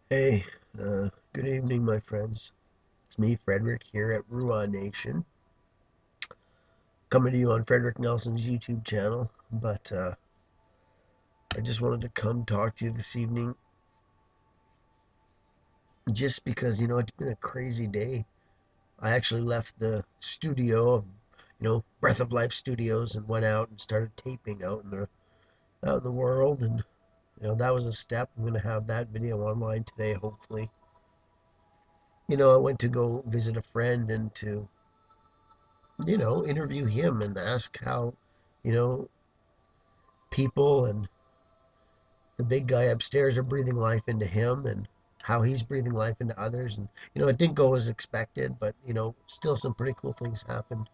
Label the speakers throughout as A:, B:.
A: Hey, good evening, my friends. It's me, Frederick, here at RUAH-Nation, coming to you on Frederick Nelson's YouTube channel. But I just wanted to come talk to you this evening just because, it's been a crazy day. I actually left the studio of, Breath of Life Studios and went out and started taping out in the world. And, that was a step. I'm going to have that video online today, hopefully. I went to go visit a friend and to interview him and ask how, you know, people and the big guy upstairs are breathing life into him and how he's breathing life into others. And, it didn't go as expected, but, still some pretty cool things happened.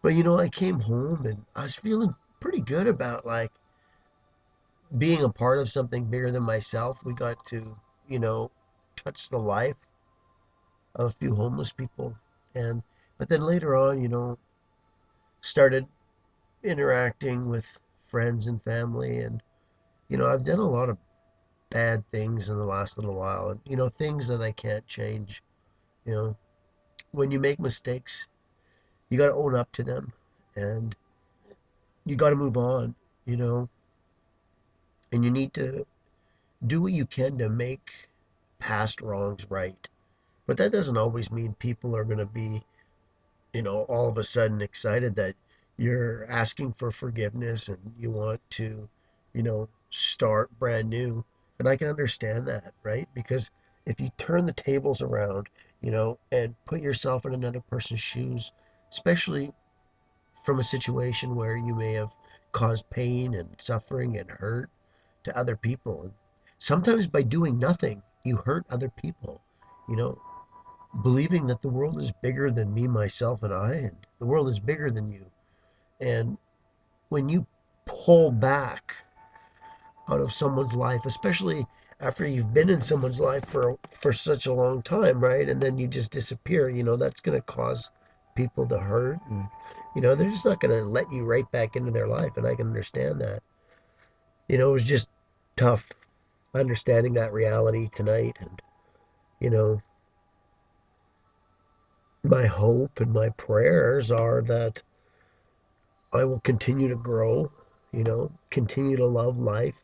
A: But, I came home and I was feeling pretty good about like being a part of something bigger than myself. We got to, you know, touch the life of a few homeless people. And, but then later on, started interacting with friends and family. And I've done a lot of bad things in the last little while, and things that I can't change. you know when you make mistakes, you got to own up to them, and you got to move on. you know and you need to do what you can to make past wrongs right. But that doesn't always mean people are going to be, all of a sudden excited that you're asking for forgiveness and you want to, start brand new. And I can understand that, right? Because if you turn the tables around, and put yourself in another person's shoes, especially from a situation where you may have caused pain and suffering and hurt to other people. And sometimes by doing nothing, you hurt other people. You know, Believing that the world is bigger than me, myself, and I, and the world is bigger than you. And when you pull back out of someone's life, especially after you've been in someone's life for such a long time, right? And then you just disappear, that's going to cause people to hurt, and they're just not going to let you right back into their life, and I can understand that. It was just tough understanding that reality tonight. And you know my hope and my prayers are that I will continue to grow, continue to love life.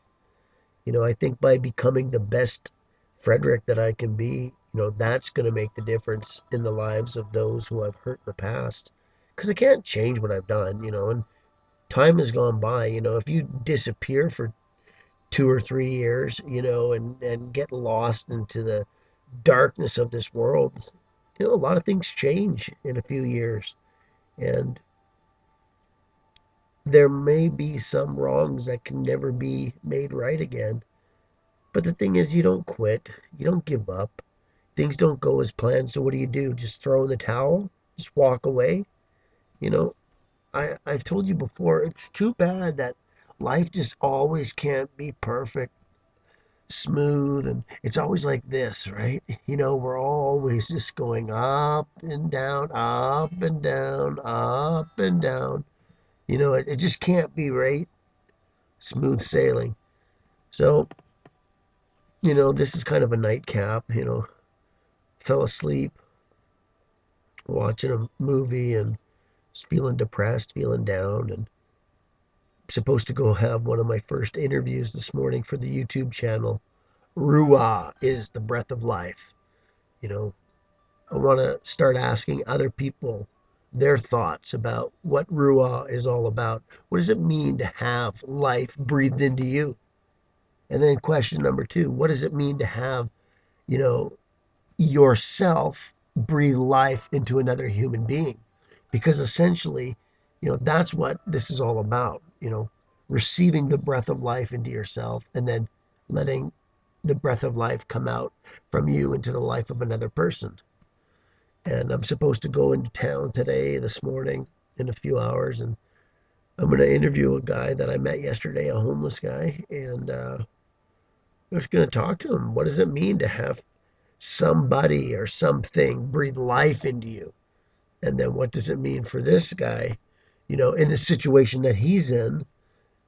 A: I think by becoming the best Frederick that I can be, that's going to make the difference in the lives of those who I've hurt in the past. Because I can't change what I've done, and time has gone by. If you disappear for 2 or 3 years, and get lost into the darkness of this world, a lot of things change in a few years. And there may be some wrongs that can never be made right again. But the thing is, you don't quit, you don't give up. Things don't go as planned, so what do? Just throw in the towel? Just walk away? You know, I've told you before, it's too bad that life just always can't be perfect, smooth, and it's always like this, right? We're always just going up and down, up and down, up and down. It just can't be right, smooth sailing. So, this is kind of a nightcap. Fell asleep watching a movie and just feeling depressed, feeling down, and I'm supposed to go have one of my first interviews this morning for the YouTube channel. RUAH is the breath of life. You know, I want to start asking other people their thoughts about what RUAH is all about. What does it mean to have life breathed into you? And then question number two, what does it mean to have, you know, yourself breathe life into another human being? Because essentially, that's what this is all about, receiving the breath of life into yourself and then letting the breath of life come out from you into the life of another person. And I'm supposed to go into town today, this morning, in a few hours, and I'm going to interview a guy that I met yesterday, a homeless guy, and I'm just going to talk to him. What does it mean to have somebody or something breathe life into you? And then what does it mean for this guy, in the situation that he's in,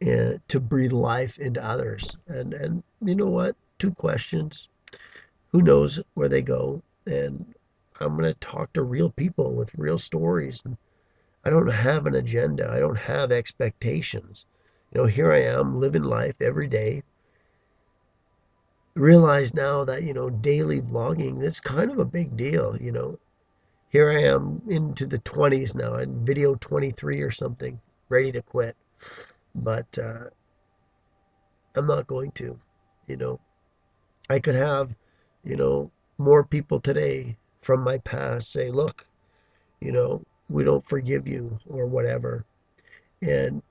A: to breathe life into others? And you know what? Two questions. who knows where they go. And I'm going to talk to real people with real stories. And I don't have an agenda. I don't have expectations. Here I am living life every day. Realize now that, daily vlogging, that's kind of a big deal. Here I am into the 20s now, in video 23 or something, ready to quit. But I'm not going to. You know, I could have, you know, more people today from my past say, look, we don't forgive you or whatever. And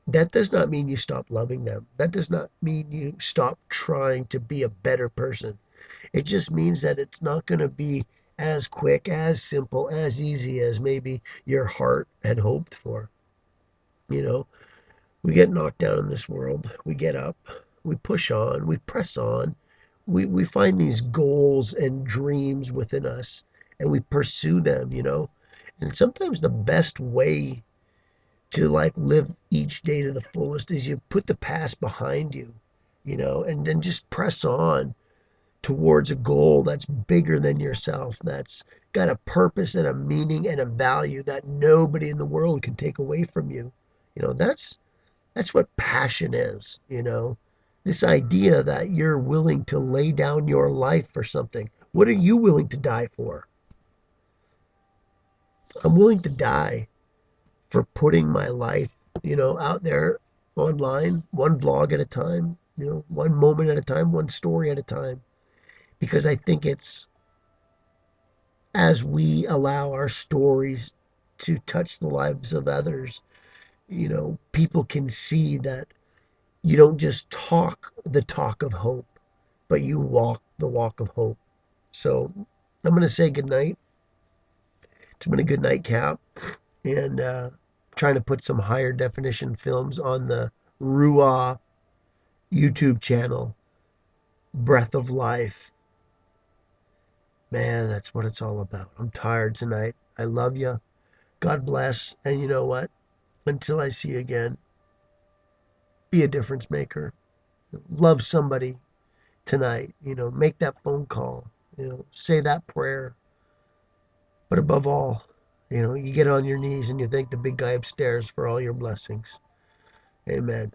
A: that does not mean you stop loving them. That does not mean you stop trying to be a better person. It just means that it's not going to be as quick, as simple, as easy as maybe your heart had hoped for. You know, we get knocked down in this world. We get up, we push on, we press on. We find these goals and dreams within us and we pursue them. And sometimes the best way to like live each day to the fullest is you put the past behind you, and then just press on towards a goal that's bigger than yourself, that's got a purpose and a meaning and a value that nobody in the world can take away from you. That's what passion is. This idea that you're willing to lay down your life for something. What are you willing to die for? I'm willing to die for putting my life, out there online, one vlog at a time, one moment at a time, one story at a time. Because I think it's as we allow our stories to touch the lives of others, people can see that you don't just talk the talk of hope, but you walk the walk of hope. So I'm going to say goodnight. It's been a good nightcap. And trying to put some higher definition films on the RUAH YouTube channel, Breath of Life. Man, that's what it's all about. I'm tired tonight. I love you. God bless. And you know what? Until I see you again, be a difference maker. Love somebody tonight. Make that phone call. Say that prayer. But above all, you get on your knees and you thank the big guy upstairs for all your blessings. Amen.